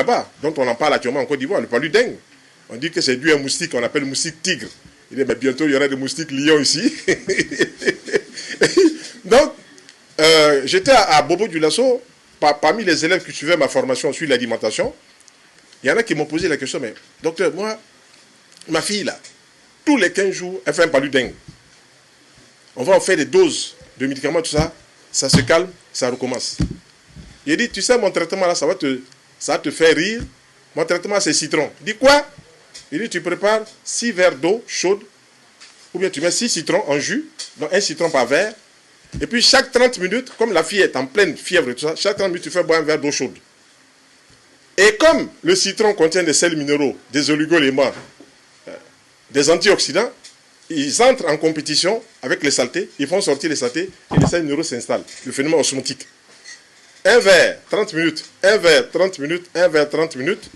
là-bas, dont on en parle actuellement en Côte d'Ivoire, le palu-dengue. On dit que c'est dû à un moustique qu'on appelle moustique tigre. Il dit, mais bientôt, il y aura des moustiques lions ici. Donc, j'étais à Bobo du Lasso, parmi les élèves qui suivaient ma formation sur l'alimentation, il y en a qui m'ont posé la question, mais docteur, moi, ma fille, là, tous les 15 jours, elle fait un palu-dengue. On va en faire des doses de médicaments, tout ça, ça se calme, ça recommence. Il dit, tu sais, mon traitement, là, ça va te faire rire. Mon traitement, c'est citron. Il dit, quoi? Il dit, tu prépares 6 verres d'eau chaude, ou bien tu mets 6 citrons en jus, donc un citron par verre, et puis chaque 30 minutes, comme la fille est en pleine fièvre et tout ça, chaque 30 minutes, tu fais boire un verre d'eau chaude. Et comme le citron contient des sels minéraux, des oligo-éléments, des antioxydants, ils entrent en compétition avec les saletés, ils font sortir les saletés, et les sels minéraux s'installent, le phénomène osmotique. Un verre, 30 minutes, un verre, 30 minutes, un verre, 30 minutes.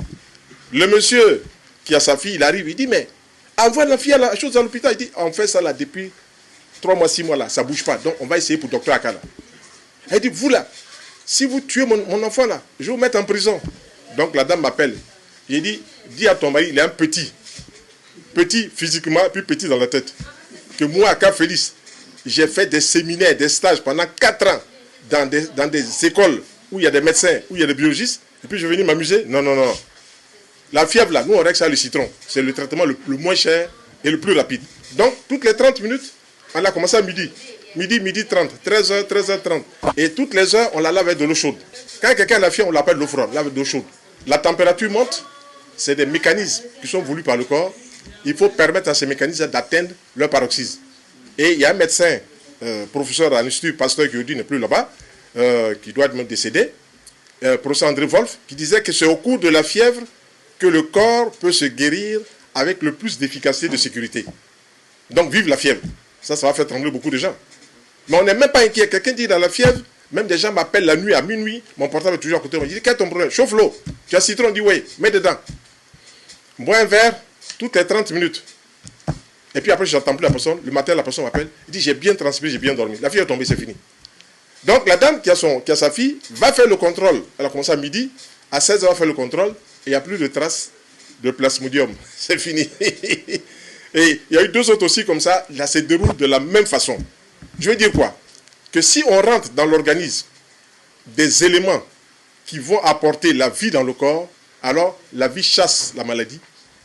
Le monsieur qui a sa fille, il arrive, il dit, mais envoie la fille à la chose à l'hôpital. Il dit, on fait ça là depuis 3 mois, 6 mois là, ça ne bouge pas. Donc on va essayer pour docteur Akala. Elle dit, vous là, si vous tuez mon enfant là, je vais vous mettre en prison. Donc la dame m'appelle. Il dit, dis à ton mari, il est un petit physiquement, puis petit dans la tête. Que moi, Aka Félix, j'ai fait des séminaires, des stages pendant 4 ans dans des écoles où il y a des médecins, où il y a des biologistes, et puis je vais venir m'amuser. Non, non, non. La fièvre là, nous on règle ça le citron. C'est le traitement le moins cher et le plus rapide. Donc, toutes les 30 minutes, on a commencé à midi. Midi 30, 13h, 13h30. Et toutes les heures, on la lave avec de l'eau chaude. Quand quelqu'un a la fièvre, on l'appelle l'eau froide, lave avec de l'eau chaude. La température monte, c'est des mécanismes qui sont voulus par le corps. Il faut permettre à ces mécanismes d'atteindre leur paroxysme. Et il y a un médecin, professeur à l'Institut Pasteur qui aujourd'hui n'est plus là-bas, qui doit être décédé, professeur André Wolf, qui disait que c'est au cours de la fièvre que le corps peut se guérir avec le plus d'efficacité et de sécurité. Donc vive la fièvre. Ça va faire trembler beaucoup de gens. Mais on n'est même pas inquiet. Quelqu'un dit dans la fièvre, même des gens m'appellent la nuit à minuit, mon portable est toujours à côté. On me dit, quel est ton problème? Chauffe l'eau. Tu as citron? On dit, oui, mets dedans. Bois un verre toutes les 30 minutes. Et puis après, je n'entends plus la personne. Le matin, la personne m'appelle. Il dit, j'ai bien transpiré, j'ai bien dormi. La fille est tombée, c'est fini. Donc la dame qui a sa fille va faire le contrôle. Elle a commencé à midi. À 16h, elle va faire le contrôle. Et il n'y a plus de traces de plasmodium. C'est fini. Et il y a eu 2 autres aussi comme ça. Là, ça se déroule de la même façon. Je veux dire quoi? Que si on rentre dans l'organisme des éléments qui vont apporter la vie dans le corps, alors la vie chasse la maladie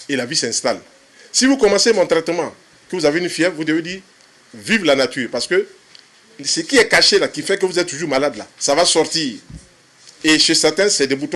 et la vie s'installe. Si vous commencez mon traitement, que vous avez une fièvre, vous devez dire vive la nature. Parce que ce qui est caché là, qui fait que vous êtes toujours malade là, ça va sortir. Et chez certains, c'est des boutons.